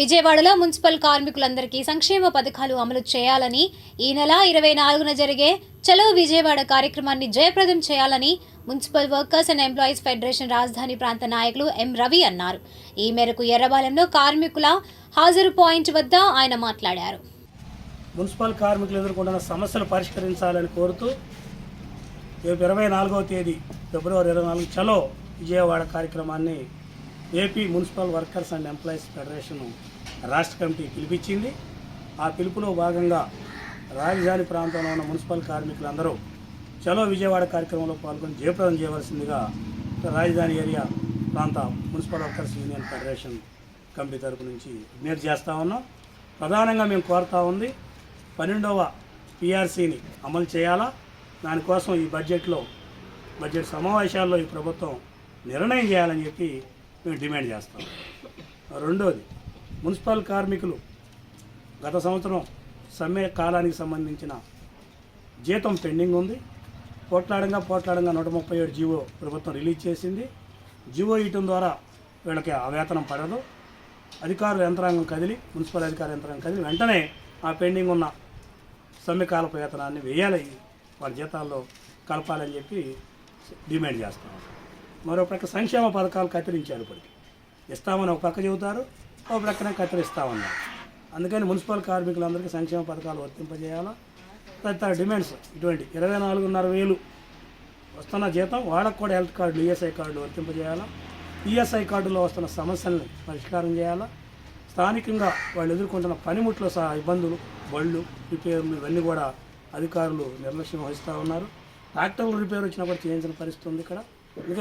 విజయవాడలో మున్సిపల్ కార్మికులందరికీ సంక్షేమ పథకాలు అమలు చేయాలని ఈ నెల 24న జరిగే చలో విజయవాడ కార్యక్రమాన్ని జయప్రదం చేయాలని municipal workers and employees federation రాజధాని ప్రాంత నాయకులు ఎం రవి అన్నారు. ఈ మేరకు ఎర్రబాలెంలో కార్మికుల హాజరు పాయింట్ వద్ద ఆయన మాట్లాడారు. మున్సిపల్ కార్మికులు ఎదుర్కొంటున్న సమస్యలు పరిష్కరించాలని కోరుతూ 24వ తేదీ ఫిబ్రవరి 24 చలో విజయవాడ కార్యక్రమాన్ని AP municipal workers and employees federation రాష్ట్ర కమిటీ పిలిపించింది. ఆ పిలుపులో భాగంగా రాజధాని ప్రాంతంలో ఉన్న మున్సిపల్ కార్మికులందరూ చలో విజయవాడ కార్యక్రమంలో పాల్గొని జయప్రదం చేయవలసిందిగా రాజధాని ఏరియా ప్రాంత municipal workers union federation committee తరపు నుంచి విజ్ఞప్తి చేస్తూ ఉన్నాం. ప్రధానంగా మేము కోరుతా ఉంది 12వ పిఆర్సీని అమలు చేయాలా. దానికోసం ఈ బడ్జెట్ సమావేశాల్లో ఈ ప్రభుత్వం నిర్ణయం చేయాలని చెప్పి మేము డిమాండ్ చేస్తాం. రెండోది, మున్సిపల్ కార్మికులు గత సంవత్సరం సమ్మె కాలానికి సంబంధించిన జీతం పెండింగ్ ఉంది. పోట్లాడంగా 137 జీవో ప్రభుత్వం రిలీజ్ చేసింది. జీవో ఇవ్వటం ద్వారా వీళ్ళకి ఆ వేతనం పడదు. అధికారుల యంత్రాంగం కదిలి, మున్సిపల్ అధికార యంత్రాంగం కదిలి వెంటనే ఆ పెండింగ్ ఉన్న సమ్మె కాలపు వేతనాన్ని వేయాలి, వాళ్ళ జీతాల్లో కలపాలని చెప్పి డిమాండ్ చేస్తాం. మరో ప్రక్క సంక్షేమ పథకాలు కత్తిరించారు. ఇప్పటికి ఇస్తామని ఒక పక్క చెబుతారు, ఒక ప్రక్కన కత్తిరిస్తామన్నారు. అందుకని మున్సిపల్ కార్మికులందరికీ సంక్షేమ పథకాలు వర్తింపజేయాలా. తదితర డిమాండ్స్ ఇటువంటి 24,500 వస్తున్న జీతం వాళ్ళకు కూడా హెల్త్ కార్డులు, ఈఎస్ఐ కార్డులు వర్తింపజేయాలా. ఈఎస్ఐ కార్డులో వస్తున్న సమస్యల్ని పరిష్కారం చేయాలా. స్థానికంగా వాళ్ళు ఎదుర్కొంటున్న పనిముట్లో ఇబ్బందులు, బళ్ళు రిపేర్లు ఇవన్నీ కూడా అధికారులు నిర్లక్ష్యం వహిస్తూ ఉన్నారు. ట్రాక్టర్లు రిపేర్ వచ్చినా కూడా చేయించిన పరిస్థితి ఉంది ఇక్కడ. అందుకని